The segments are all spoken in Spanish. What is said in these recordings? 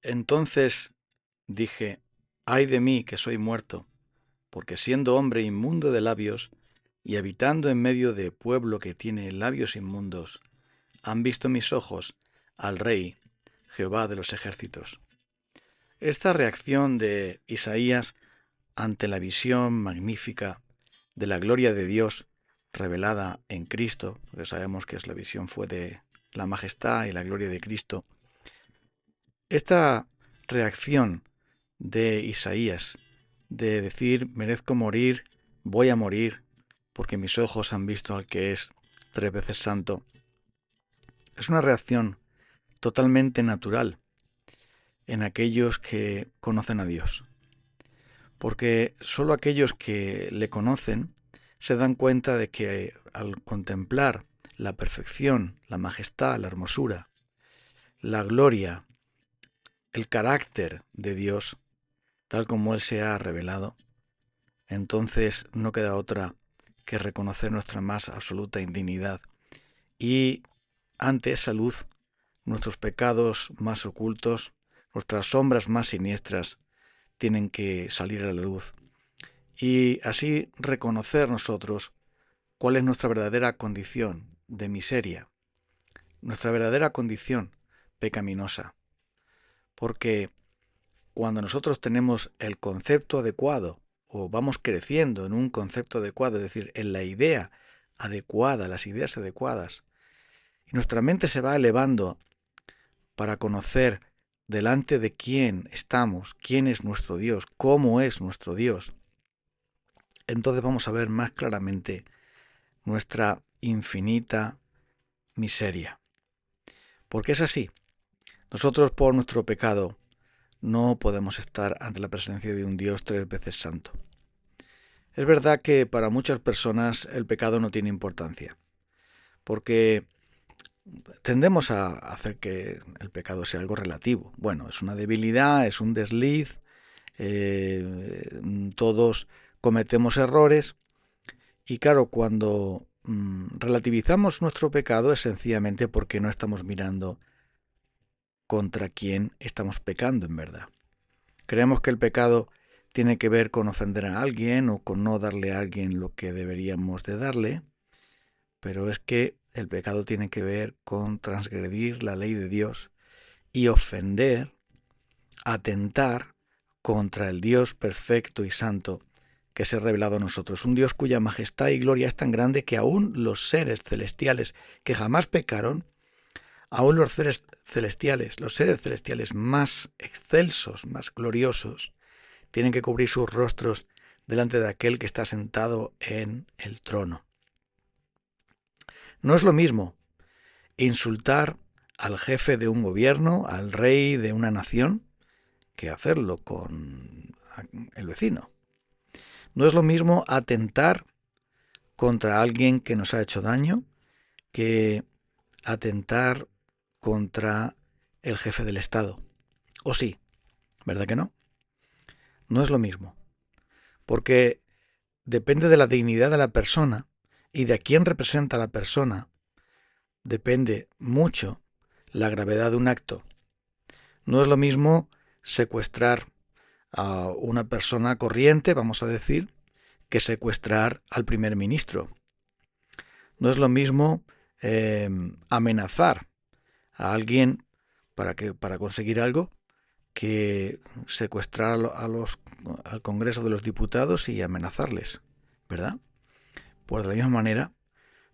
Entonces dije, ay de mí que soy muerto, porque siendo hombre inmundo de labios y habitando en medio de pueblo que tiene labios inmundos, han visto mis ojos al Rey, Jehová de los ejércitos. Esta reacción de Isaías ante la visión magnífica de la gloria de Dios revelada en Cristo, porque sabemos que la visión fue de la majestad y la gloria de Cristo, esta reacción de Isaías de decir, merezco morir, voy a morir, porque mis ojos han visto al que es 3 veces santo, es una reacción totalmente natural en aquellos que conocen a Dios. Porque sólo aquellos que le conocen se dan cuenta de que al contemplar la perfección, la majestad, la hermosura, la gloria, el carácter de Dios, tal como Él se ha revelado, entonces no queda otra que reconocer nuestra más absoluta indignidad y ante esa luz nuestros pecados más ocultos, nuestras sombras más siniestras tienen que salir a la luz y así reconocer nosotros cuál es nuestra verdadera condición de miseria, nuestra verdadera condición pecaminosa, porque cuando nosotros tenemos el concepto adecuado o vamos creciendo en un concepto adecuado, es decir, en la idea adecuada, las ideas adecuadas, y nuestra mente se va elevando para conocer delante de quién estamos, quién es nuestro Dios, cómo es nuestro Dios, entonces vamos a ver más claramente nuestra infinita miseria. Porque es así. Nosotros por nuestro pecado no podemos estar ante la presencia de un Dios 3 veces santo. Es verdad que para muchas personas el pecado no tiene importancia, porque tendemos a hacer que el pecado sea algo relativo. Bueno, es una debilidad, es un desliz, todos cometemos errores y claro, cuando relativizamos nuestro pecado es sencillamente porque no estamos mirando contra quién estamos pecando en verdad. Creemos que el pecado tiene que ver con ofender a alguien o con no darle a alguien lo que deberíamos de darle, pero es que el pecado tiene que ver con transgredir la ley de Dios y ofender, atentar contra el Dios perfecto y santo que se ha revelado a nosotros, un Dios cuya majestad y gloria es tan grande que aún los seres celestiales que jamás pecaron, aún los seres celestiales más excelsos, más gloriosos, tienen que cubrir sus rostros delante de aquel que está sentado en el trono. No es lo mismo insultar al jefe de un gobierno, al rey de una nación, que hacerlo con el vecino. No es lo mismo atentar contra alguien que nos ha hecho daño que atentar contra el jefe del Estado. O sí, ¿verdad que no? No es lo mismo, porque depende de la dignidad de la persona y de a quién representa la persona, depende mucho la gravedad de un acto. No es lo mismo secuestrar a una persona corriente, vamos a decir, que secuestrar al primer ministro. No es lo mismo amenazar a alguien para conseguir algo que secuestrar al Congreso de los Diputados y amenazarles, ¿verdad? Pues de la misma manera,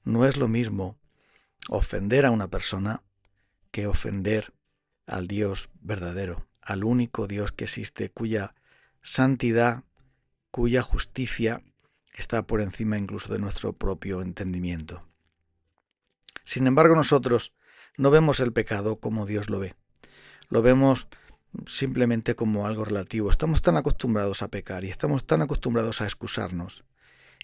no es lo mismo ofender a una persona que ofender al Dios verdadero, al único Dios que existe, cuya santidad, cuya justicia está por encima incluso de nuestro propio entendimiento. Sin embargo, nosotros no vemos el pecado como Dios lo ve. Lo vemos simplemente como algo relativo. Estamos tan acostumbrados a pecar y estamos tan acostumbrados a excusarnos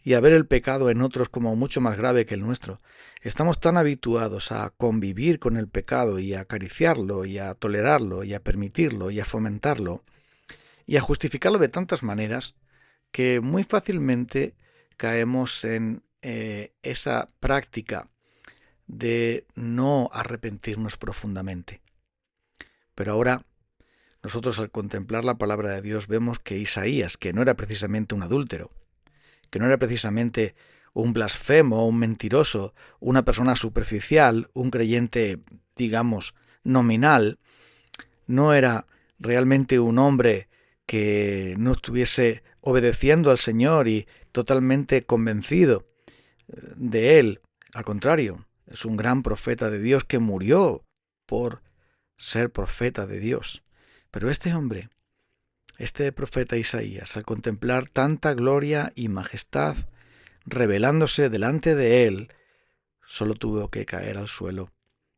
y a ver el pecado en otros como mucho más grave que el nuestro. Estamos tan habituados a convivir con el pecado y a acariciarlo y a tolerarlo y a permitirlo y a fomentarlo y a justificarlo de tantas maneras que muy fácilmente caemos en esa práctica de no arrepentirnos profundamente. Pero ahora, Nosotros al contemplar la palabra de Dios vemos que Isaías, que no era precisamente un adúltero, que no era precisamente un blasfemo, un mentiroso, una persona superficial, un creyente, digamos, nominal, no era realmente un hombre que no estuviese obedeciendo al Señor y totalmente convencido de Él. Al contrario, es un gran profeta de Dios que murió por ser profeta de Dios. Pero este hombre, este profeta Isaías, al contemplar tanta gloria y majestad revelándose delante de él, solo tuvo que caer al suelo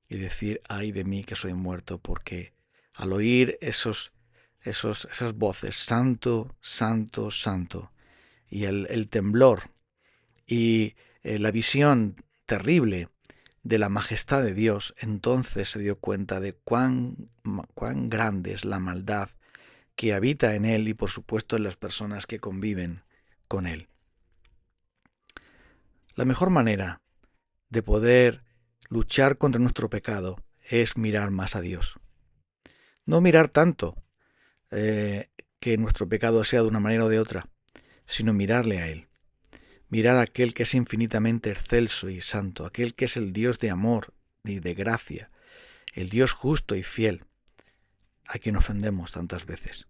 y decir, ay de mí que soy muerto, porque al oír esas voces, santo, santo, santo, y el temblor y la visión terrible de la majestad de Dios, entonces se dio cuenta de cuán grande es la maldad que habita en él y por supuesto en las personas que conviven con él. La mejor manera de poder luchar contra nuestro pecado es mirar más a Dios. No mirar tanto que nuestro pecado sea de una manera o de otra, sino mirarle a Él. Mirar a aquel que es infinitamente excelso y santo, aquel que es el Dios de amor y de gracia, el Dios justo y fiel, a quien ofendemos tantas veces.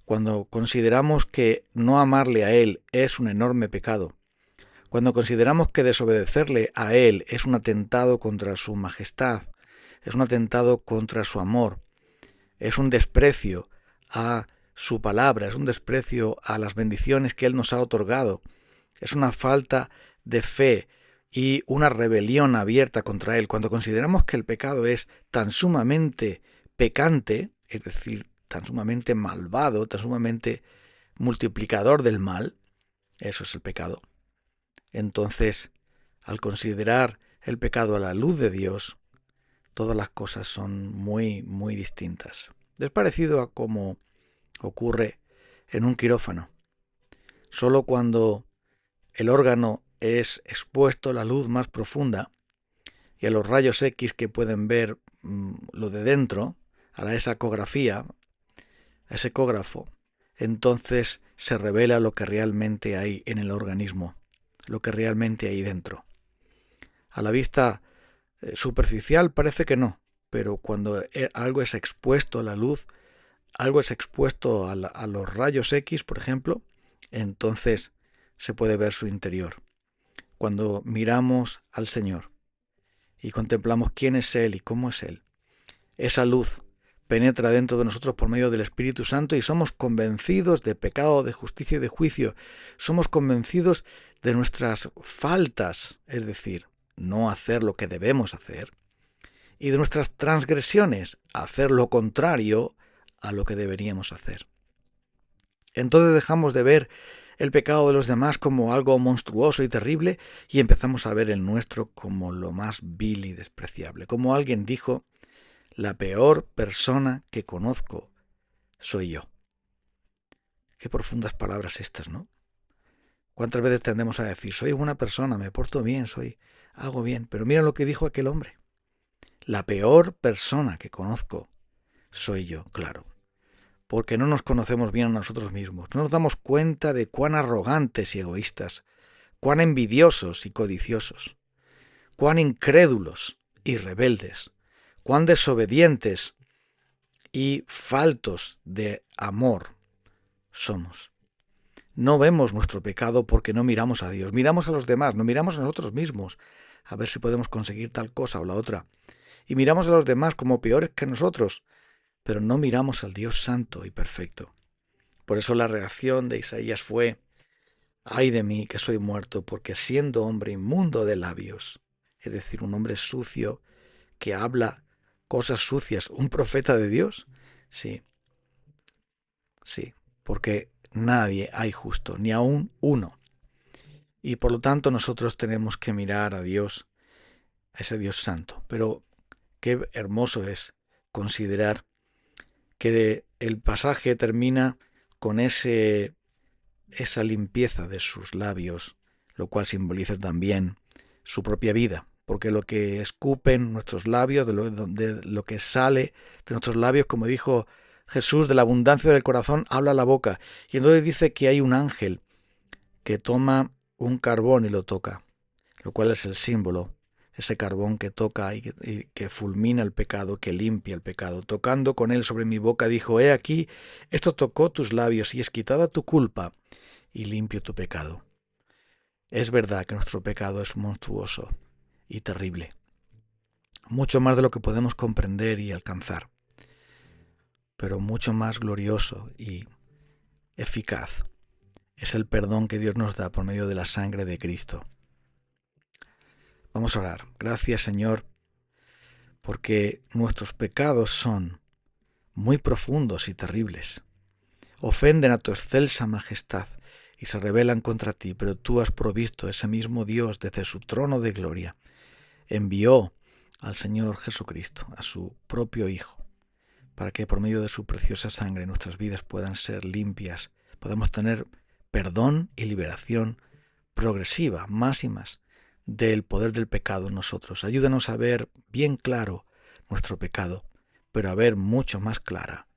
Cuando consideramos que no amarle a Él es un enorme pecado, cuando consideramos que desobedecerle a Él es un atentado contra su majestad, es un atentado contra su amor, es un desprecio a su palabra, es un desprecio a las bendiciones que Él nos ha otorgado, es una falta de fe y una rebelión abierta contra Él. Cuando consideramos que el pecado es tan sumamente pecante, es decir, tan sumamente malvado, tan sumamente multiplicador del mal, eso es el pecado. Entonces, al considerar el pecado a la luz de Dios, todas las cosas son muy, muy distintas. Es parecido a como ocurre en un quirófano. Solo cuando el órgano es expuesto a la luz más profunda y a los rayos X que pueden ver lo de dentro, a esa ecografía, a ese ecógrafo, entonces se revela lo que realmente hay en el organismo, lo que realmente hay dentro. A la vista superficial parece que no, pero cuando algo es expuesto a la luz, algo es expuesto a los rayos X, por ejemplo, entonces se puede ver su interior. Cuando miramos al Señor y contemplamos quién es Él y cómo es Él, esa luz penetra dentro de nosotros por medio del Espíritu Santo y somos convencidos de pecado, de justicia y de juicio. Somos convencidos de nuestras faltas, es decir, no hacer lo que debemos hacer, y de nuestras transgresiones, hacer lo contrario a lo que deberíamos hacer. Entonces dejamos de ver el pecado de los demás como algo monstruoso y terrible y empezamos a ver el nuestro como lo más vil y despreciable. Como alguien dijo, la peor persona que conozco soy yo. Qué profundas palabras estas, ¿no? ¿Cuántas veces tendemos a decir, soy buena persona, me porto bien, hago bien? Pero mira lo que dijo aquel hombre. La peor persona que conozco soy yo, claro. Porque no nos conocemos bien a nosotros mismos. No nos damos cuenta de cuán arrogantes y egoístas, cuán envidiosos y codiciosos, cuán incrédulos y rebeldes, cuán desobedientes y faltos de amor somos. No vemos nuestro pecado porque no miramos a Dios, miramos a los demás, no miramos a nosotros mismos, a ver si podemos conseguir tal cosa o la otra. Y miramos a los demás como peores que nosotros, pero no miramos al Dios santo y perfecto. Por eso la reacción de Isaías fue, ay de mí que soy muerto, porque siendo hombre inmundo de labios, es decir, un hombre sucio que habla cosas sucias, un profeta de Dios, sí, sí, porque nadie hay justo, ni aun uno. Y por lo tanto nosotros tenemos que mirar a Dios, a ese Dios santo. Pero qué hermoso es considerar que el pasaje termina con esa limpieza de sus labios, lo cual simboliza también su propia vida, porque lo que escupen nuestros labios, de lo que sale de nuestros labios, como dijo Jesús, de la abundancia del corazón habla la boca. Y entonces dice que hay un ángel que toma un carbón y lo toca, lo cual es el símbolo, ese carbón que toca y que fulmina el pecado, que limpia el pecado. Tocando con él sobre mi boca, dijo: He aquí, esto tocó tus labios y es quitada tu culpa y limpio tu pecado. Es verdad que nuestro pecado es monstruoso y terrible, mucho más de lo que podemos comprender y alcanzar, pero mucho más glorioso y eficaz es el perdón que Dios nos da por medio de la sangre de Cristo. Vamos a orar. Gracias, Señor, porque nuestros pecados son muy profundos y terribles. Ofenden a tu excelsa majestad y se rebelan contra ti, pero tú has provisto ese mismo Dios desde su trono de gloria. Envió al Señor Jesucristo, a su propio Hijo, para que por medio de su preciosa sangre nuestras vidas puedan ser limpias, podamos tener perdón y liberación progresiva, más y más, del poder del pecado en nosotros. Ayúdanos a ver bien claro nuestro pecado, pero a ver mucho más clara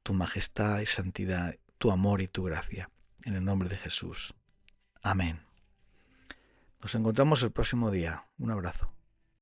tu majestad y santidad, tu amor y tu gracia. En el nombre de Jesús. Amén. Nos encontramos el próximo día. Un abrazo.